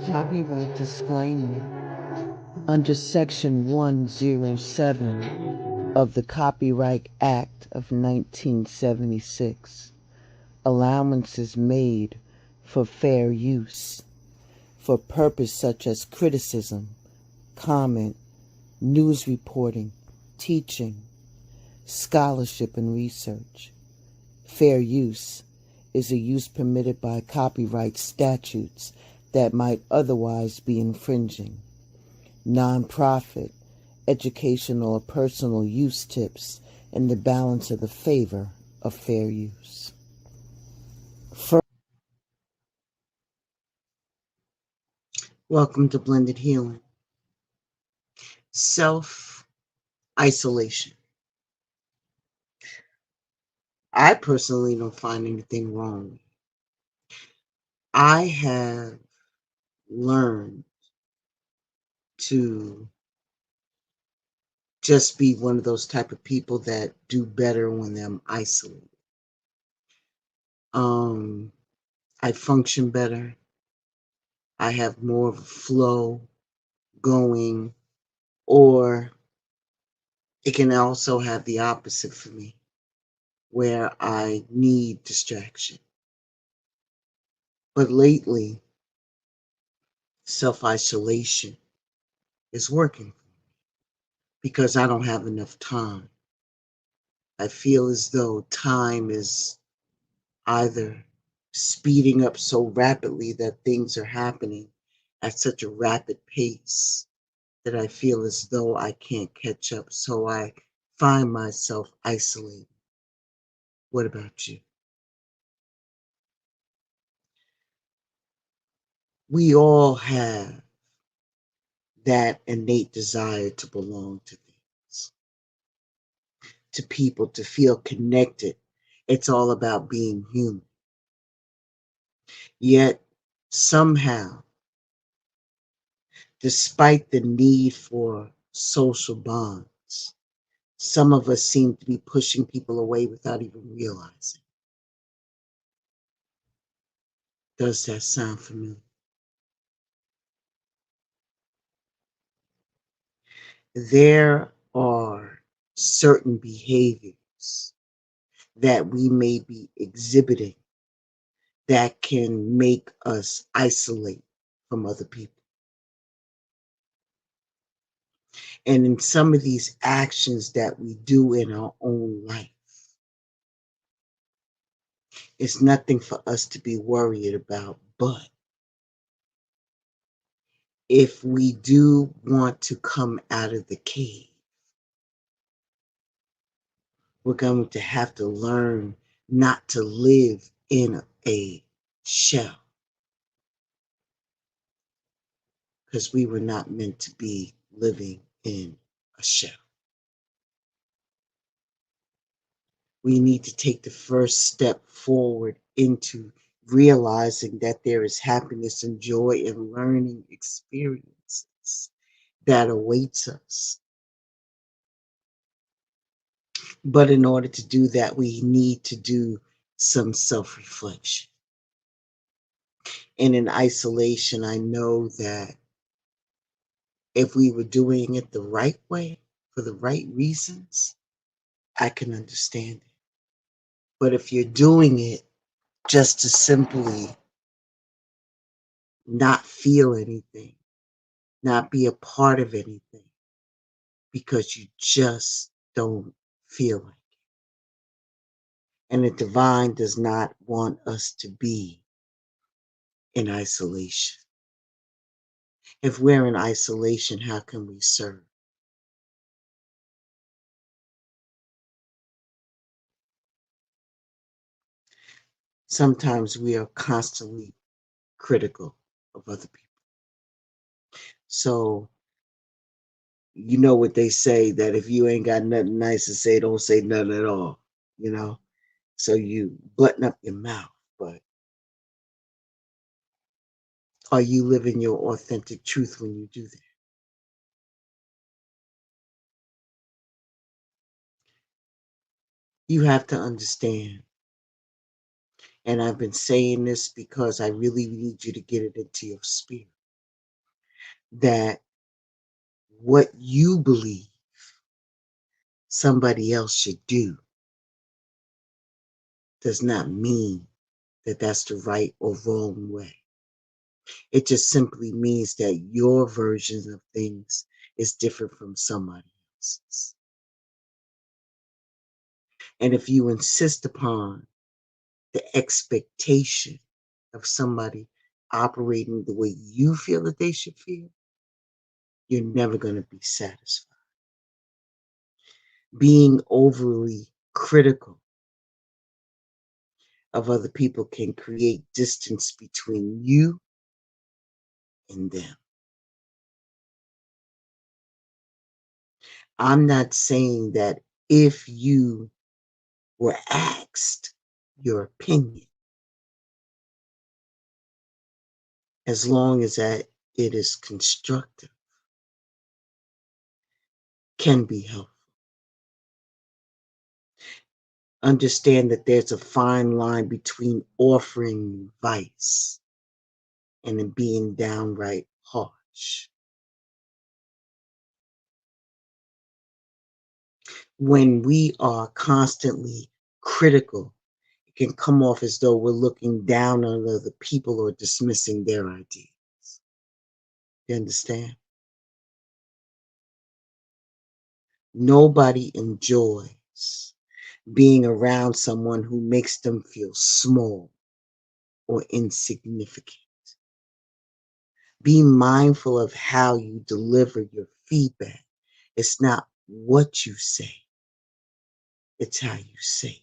Copyright disclaimer. Under Section 107 of the Copyright Act of 1976, allowances made for fair use for purpose such as criticism, comment, news reporting, teaching, scholarship, and research. Fair use is a use permitted by copyright statutes that might otherwise be infringing. Nonprofit, educational, or personal use tips in the balance of the favor of fair use. Welcome to Blended Healing. Self-isolation. I personally don't find anything wrong. I have learned to just be one of those type of people that do better when I'm isolated. I function better. I have more of a flow going, or it can also have the opposite for me, where I need distraction. But lately, self-isolation is working because I don't have enough time. I feel as though time is either speeding up so rapidly that things are happening at such a rapid pace that I feel as though I can't catch up. So I find myself isolated. What about you? We all have that innate desire to belong to things, to people, to feel connected. It's all about being human. Yet somehow, despite the need for social bonds, some of us seem to be pushing people away without even realizing. Does that sound familiar? There are certain behaviors that we may be exhibiting that can make us isolate from other people. And in some of these actions that we do in our own life, it's nothing for us to be worried about. But if we do want to come out of the cave, we're going to have to learn not to live in a shell, because we were not meant to be living in a shell. We need to take the first step forward into realizing that there is happiness and joy in learning experiences that awaits us. But in order to do that, we need to do some self-reflection. And in isolation, I know that if we were doing it the right way, for the right reasons, I can understand it. But if you're doing it just to simply not feel anything, not be a part of anything, because you just don't feel like it. And the divine does not want us to be in isolation. If we're in isolation, how can we serve? Sometimes we are constantly critical of other people. So, you know what they say, that if you ain't got nothing nice to say, don't say nothing at all, you know? So you button up your mouth, but are you living your authentic truth when you do that? You have to understand, and I've been saying this because I really need you to get it into your spirit, that what you believe somebody else should do does not mean that that's the right or wrong way. It just simply means that your version of things is different from somebody else's. And if you insist upon the expectation of somebody operating the way you feel that they should feel, you're never going to be satisfied. Being overly critical of other people can create distance between you and them. I'm not saying that if you were asked your opinion, as long as that it is constructive, can be helpful. Understand that there's a fine line between offering advice and then being downright harsh. When we are constantly critical, it can come off as though we're looking down on other people or dismissing their ideas. You understand? Nobody enjoys being around someone who makes them feel small or insignificant. Be mindful of how you deliver your feedback. It's not what you say, it's how you say it.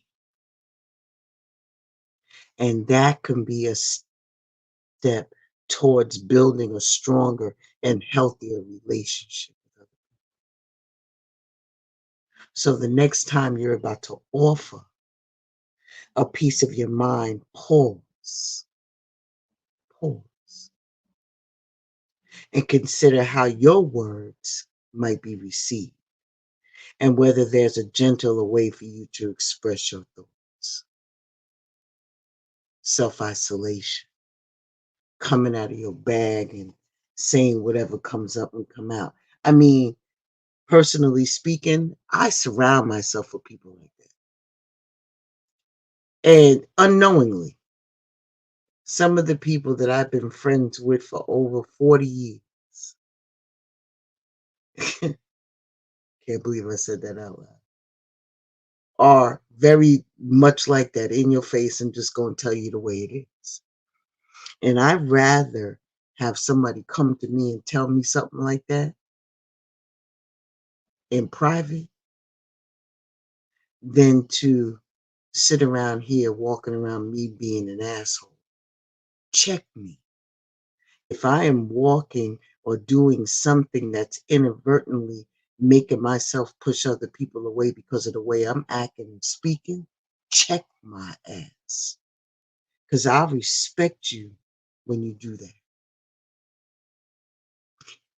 And that can be a step towards building a stronger and healthier relationship with others. So the next time you're about to offer a piece of your mind, pause, and consider how your words might be received and whether there's a gentler way for you to express your thoughts. Self-isolation, coming out of your bag and saying whatever comes up and come out. I mean, personally speaking, I surround myself with people like that. And unknowingly, some of the people that I've been friends with for over 40 years, can't believe I said that out loud, are very much like that, in your face and just going to tell you the way it is. And I'd rather have somebody come to me and tell me something like that in private than to sit around here walking around me being an asshole. Check me. If I am walking or doing something that's inadvertently making myself push other people away because of the way I'm acting and speaking, check my ass. Because I'll respect you when you do that.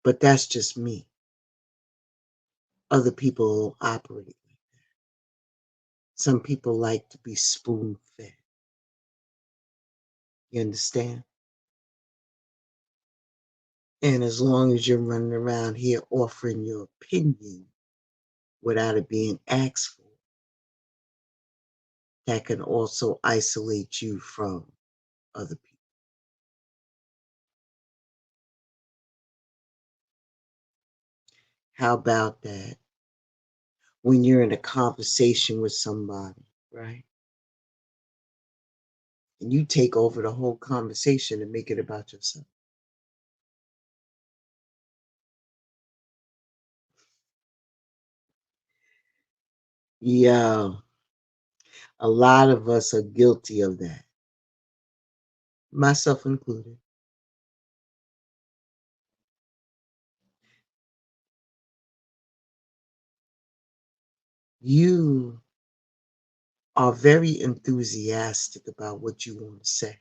But that's just me. Other people operate like that. Some people like to be spoon fed. You understand? And as long as you're running around here offering your opinion without it being asked for, that can also isolate you from other people. How about that? When you're in a conversation with somebody, right? And you take over the whole conversation and make it about yourself. Yeah, a lot of us are guilty of that, myself included. You are very enthusiastic about what you want to say.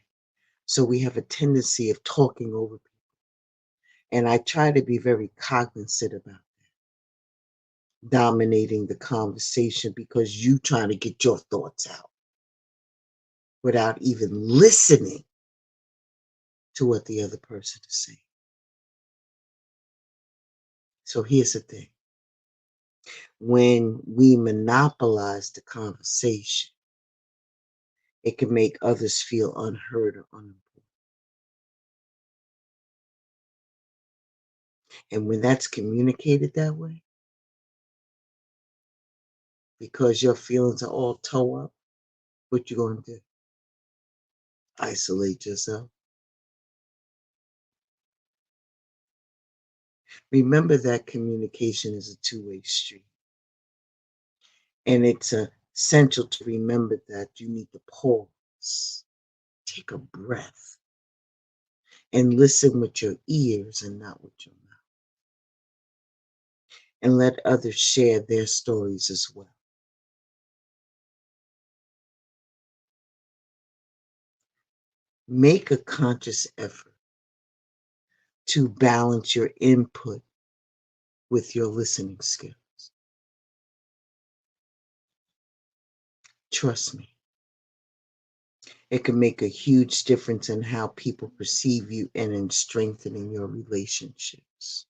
So we have a tendency of talking over people. And I try to be very cognizant about dominating the conversation because you trying to get your thoughts out without even listening to what the other person is saying. So here's the thing. When we monopolize the conversation, it can make others feel unheard or unimportant. And when that's communicated that way, because your feelings are all toe up, what you going to do? Isolate yourself. Remember that communication is a two-way street. And it's essential to remember that you need to pause, take a breath, and listen with your ears and not with your mouth. And let others share their stories as well. Make a conscious effort to balance your input with your listening skills. Trust me, it can make a huge difference in how people perceive you and in strengthening your relationships.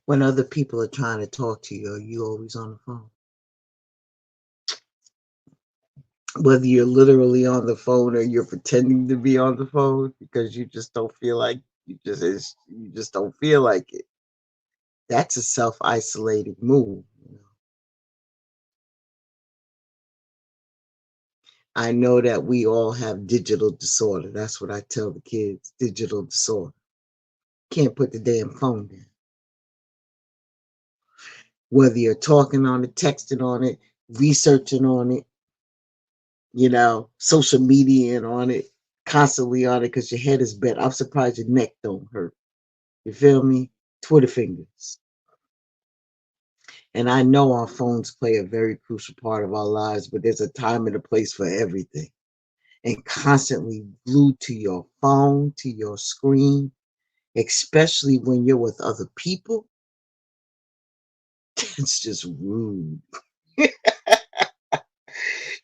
When other people are trying to talk to you, are you always on the phone? Whether you're literally on the phone or you're pretending to be on the phone because you just don't feel like you just don't feel like it. That's a self-isolating move. I know that we all have digital disorder. That's what I tell the kids, digital disorder. Can't put the damn phone down. Whether you're talking on it, texting on it, researching on it, social media and on it, constantly on it because your head is bent. I'm surprised your neck don't hurt. You feel me? Twitter fingers. And I know our phones play a very crucial part of our lives, but there's a time and a place for everything. And constantly glued to your phone, to your screen, especially when you're with other people, it's just rude.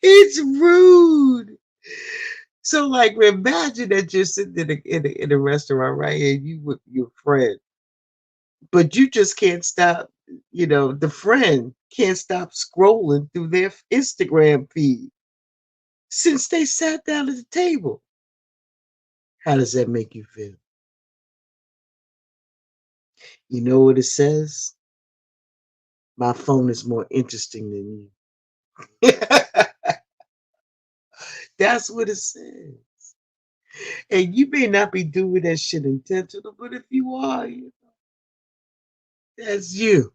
It's rude. So, like, imagine that you're sitting in a restaurant, right? And you with your friend, but you just can't stop, the friend can't stop scrolling through their Instagram feed since they sat down at the table. How does that make you feel? You know what it says? My phone is more interesting than you. That's what it says. And you may not be doing that shit intentional, but if you are, that's you.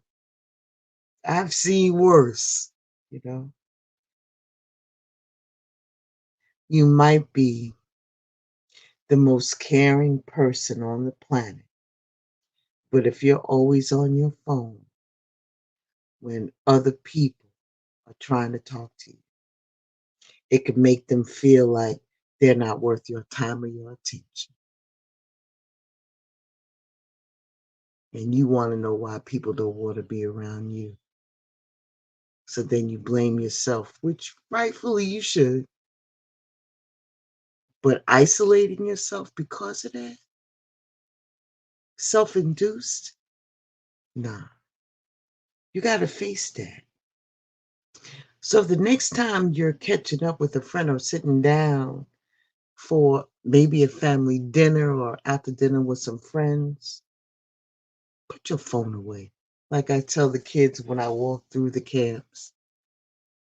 I've seen worse, you know. You might be the most caring person on the planet, but if you're always on your phone when other people are trying to talk to you, it could make them feel like they're not worth your time or your attention. And you want to know why people don't want to be around you. So then you blame yourself, which rightfully you should. But isolating yourself because of that, self induced, nah, you got to face that. So the next time you're catching up with a friend or sitting down for maybe a family dinner or after dinner with some friends, put your phone away. Like I tell the kids when I walk through the camps,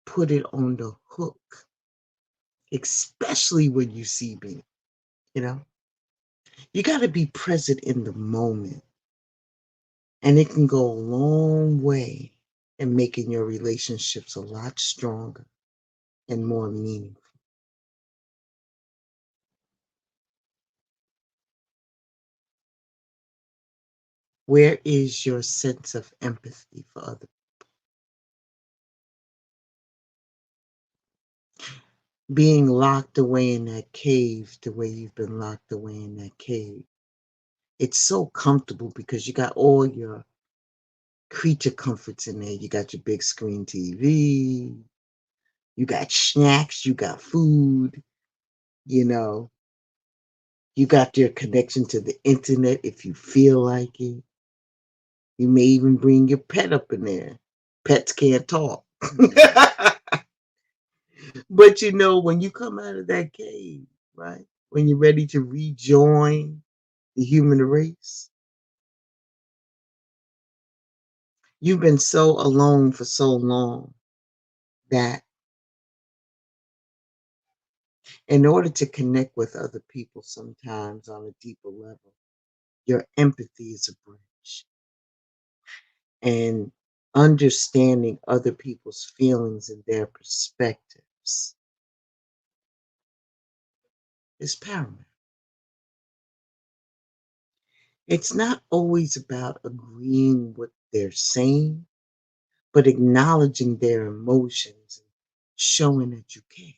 put it on the hook, especially when you see me, you know? You got to be present in the moment, and it can go a long way in making your relationships a lot stronger and more meaningful. Where is your sense of empathy for other? Being locked away in that cave the way you've been locked away in that cave. It's so comfortable because you got all your creature comforts in there. You got your big screen TV, you got snacks, you got food, you know, you got your connection to the internet if you feel like it. You may even bring your pet up in there. Pets can't talk. But when you come out of that cave, right? When you're ready to rejoin the human race, you've been so alone for so long that in order to connect with other people sometimes on a deeper level, your empathy is a bridge. And understanding other people's feelings and their perspectives is paramount. It's not always about agreeing with what they're saying, but acknowledging their emotions and showing that you care.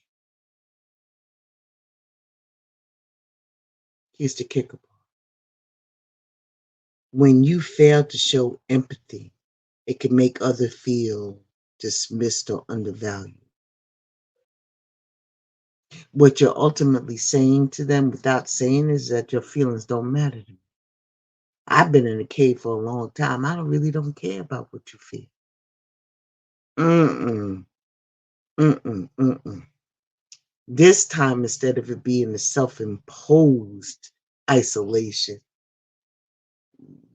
Here's the kicker part. When you fail to show empathy, it can make others feel dismissed or undervalued. What you're ultimately saying to them without saying is that your feelings don't matter to me. I've been in a cave for a long time. I don't care about what you feel. Mm-mm, mm-mm, mm-mm. This time, instead of it being a self-imposed isolation,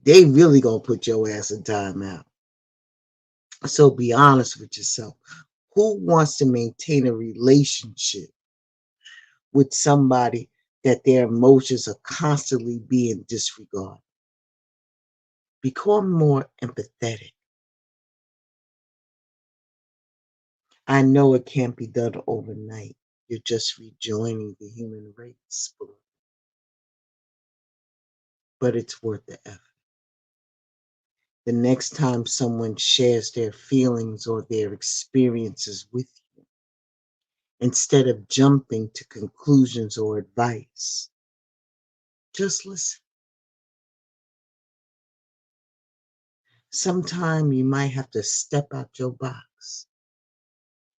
they really gonna put your ass in timeout. So be honest with yourself. Who wants to maintain a relationship with somebody that their emotions are constantly being disregarded? Become more empathetic. I know it can't be done overnight. You're just rejoining the human race, but it's worth the effort. The next time someone shares their feelings or their experiences with you, instead of jumping to conclusions or advice, just listen. Sometime you might have to step out your box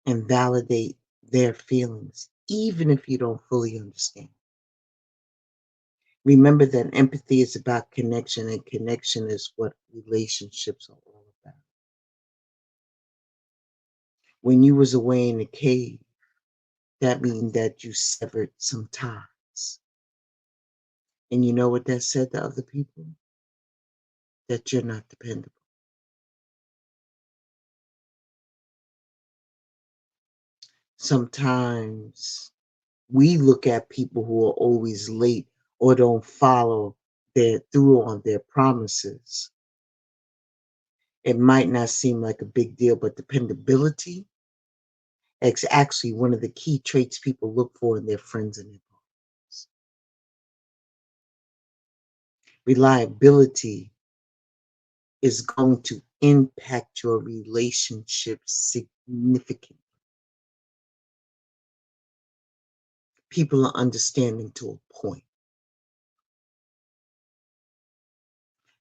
and validate their feelings, even if you don't fully understand. Remember that empathy is about connection, and connection is what relationships are all about. When you was away in the cave, that means that you severed some ties. And you know what that said to other people? That you're not dependable. Sometimes we look at people who are always late or don't follow their through on their promises. It might not seem like a big deal, but dependability is actually one of the key traits people look for in their friends and their partners. Reliability is going to impact your relationship significantly. People are understanding to a point.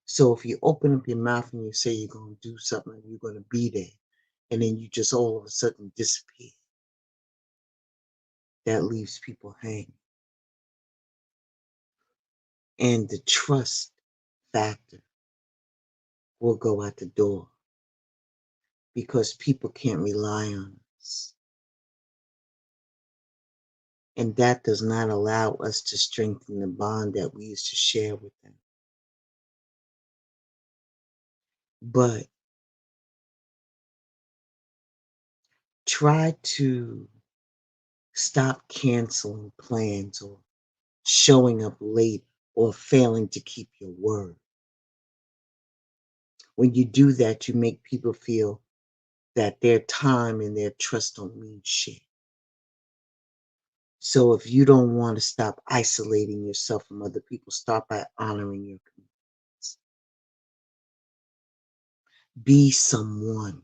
So if you open up your mouth and you say you're going to do something and you're going to be there, and then you just all of a sudden disappear, that leaves people hanging. And the trust factor will go out the door because people can't rely on us. And that does not allow us to strengthen the bond that we used to share with them. But try to stop canceling plans or showing up late or failing to keep your word. When you do that, you make people feel that their time and their trust don't mean shit. So if you don't want to stop isolating yourself from other people, start by honoring your commitments. Be someone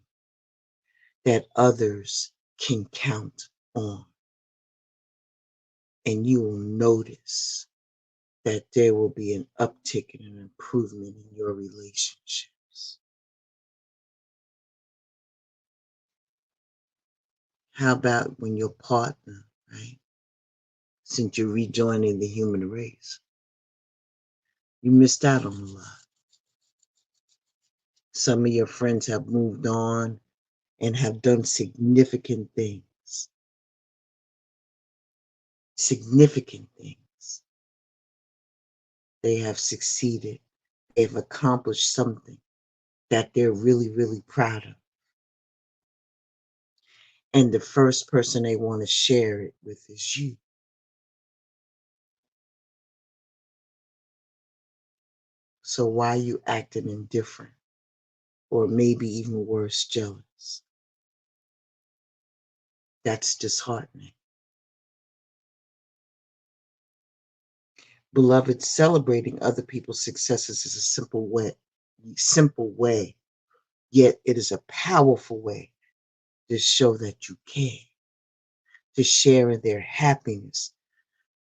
that others can count on, and you will notice that there will be an uptick and an improvement in your relationships. How about when your partner, right, since you're rejoining the human race, you missed out on a lot. Some of your friends have moved on and have done significant things. Significant things. They have succeeded. They've accomplished something that they're really, really proud of. And the first person they want to share it with is you. So why are you acting indifferent? Or maybe even worse, jealous? That's disheartening. Beloved, celebrating other people's successes is a simple way, yet it is a powerful way to show that you care, to share in their happiness.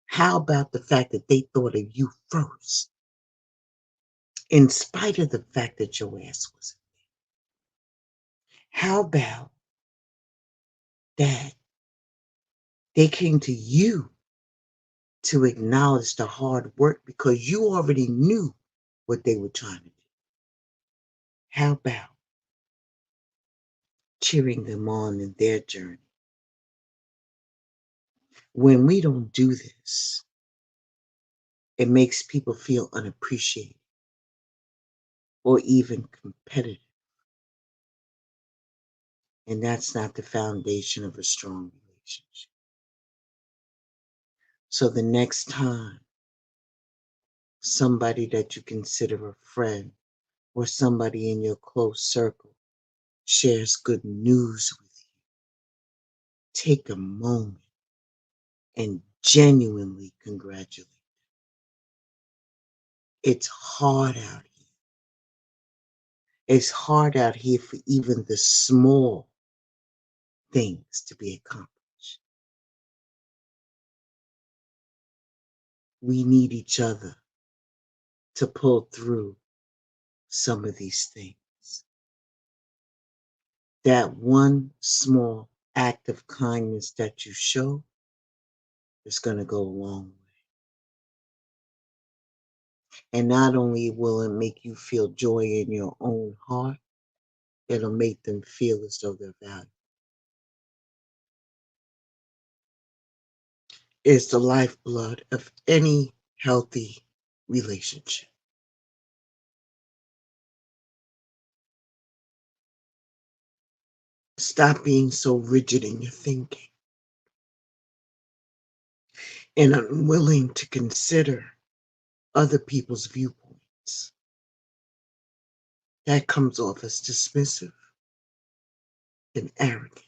How about the fact that they thought of you first, in spite of the fact that your ass wasn't? How about that they came to you to acknowledge the hard work because you already knew what they were trying to do? How about cheering them on in their journey? When we don't do this, it makes people feel unappreciated or even competitive. And that's not the foundation of a strong relationship. So the next time somebody that you consider a friend or somebody in your close circle shares good news with you, take a moment and genuinely congratulate. It's hard out here. It's hard out here for even the small things to be accomplished. We need each other to pull through some of these things. That one small act of kindness that you show is going to go a long way. And not only will it make you feel joy in your own heart, it'll make them feel as though they're valued. It's the lifeblood of any healthy relationship. Stop being so rigid in your thinking and unwilling to consider other people's viewpoints. That comes off as dismissive and arrogant.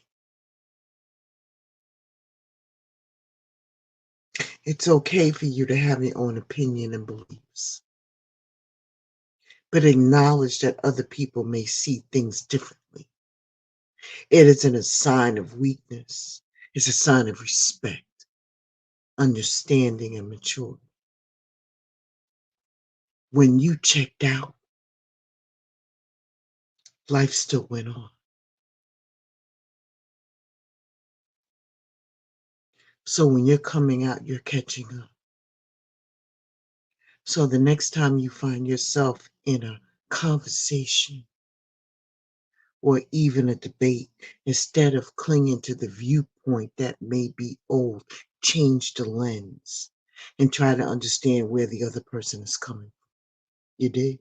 It's okay for you to have your own opinion and beliefs, but acknowledge that other people may see things differently. It isn't a sign of weakness. It's a sign of respect, understanding, and maturity. When you checked out, life still went on. So when you're coming out, you're catching up. So the next time you find yourself in a conversation or even a debate, instead of clinging to the viewpoint that may be old, change the lens and try to understand where the other person is coming from. You did?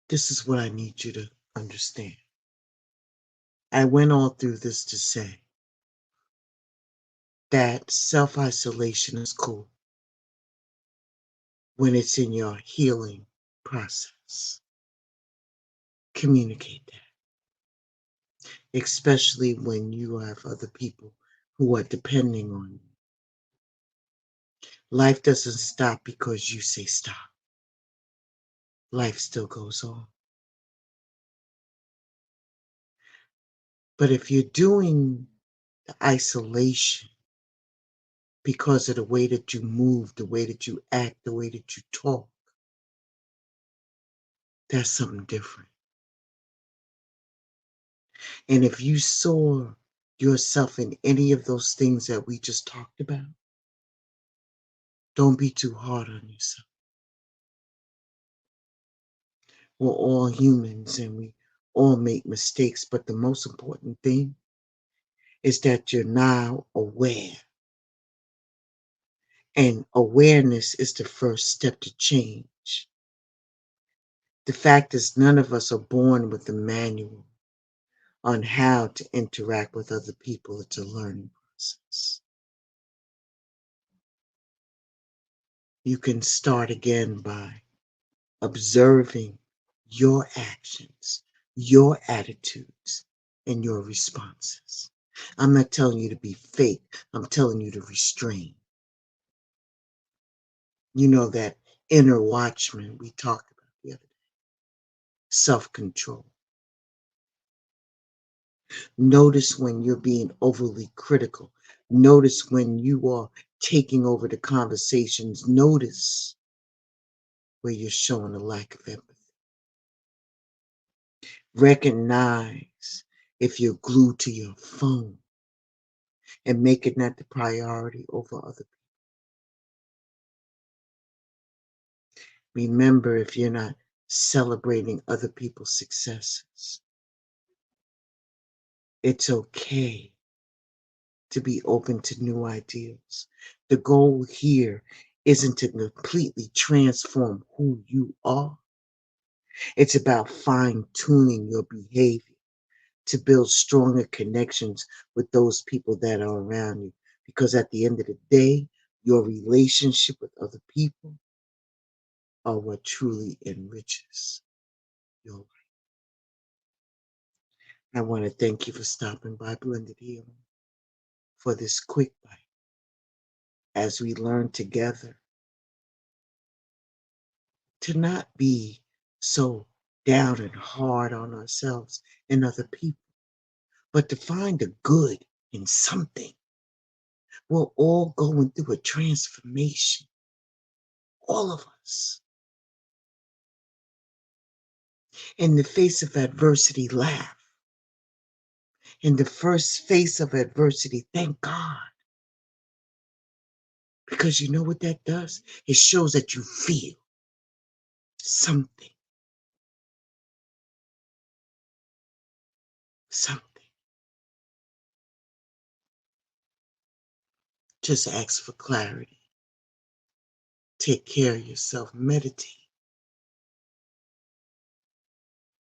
This is what I need you to understand. I went all through this to say that self-isolation is cool when it's in your healing process. Communicate that, especially when you have other people who are depending on you. Life doesn't stop because you say stop. life still goes on. But if you're doing the isolation because of the way that you move, the way that you act, the way that you talk, that's something different. And if you saw yourself in any of those things that we just talked about, don't be too hard on yourself. We're all humans and we all make mistakes, but the most important thing is that you're now aware. And awareness is the first step to change. The fact is, none of us are born with a manual on how to interact with other people. It's a learning process. You can start again by observing your actions, your attitudes, and your responses. I'm not telling you to be fake. I'm telling you to restrain. You know that inner watchman we talked about the other day. Self-control. Notice when you're being overly critical. Notice when you are taking over the conversations. Notice where you're showing a lack of empathy. Recognize if you're glued to your phone and making that the priority over other people. Remember, if you're not celebrating other people's successes, it's okay to be open to new ideas. The goal here isn't to completely transform who you are. It's about fine-tuning your behavior to build stronger connections with those people that are around you. Because at the end of the day, your relationship with other people are what truly enriches your life. I want to thank you for stopping by Blended Healing for this quick bite as we learn together to not be so down and hard on ourselves and other people, but to find the good in something. We're all going through a transformation, all of us. In the face of adversity, laugh. In the first face of adversity, thank God. Because you know what that does? It shows that you feel something. Something. Just ask for clarity. Take care of yourself. Meditate.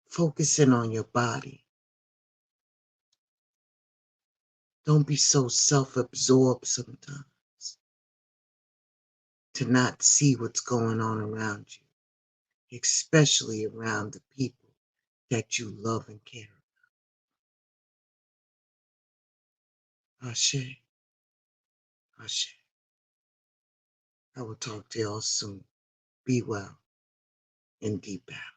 Focus in on your body. Don't be so self-absorbed sometimes to not see what's going on around you, especially around the people that you love and care about. Ashe, Ashe. I will talk to y'all soon. Be well and deep out.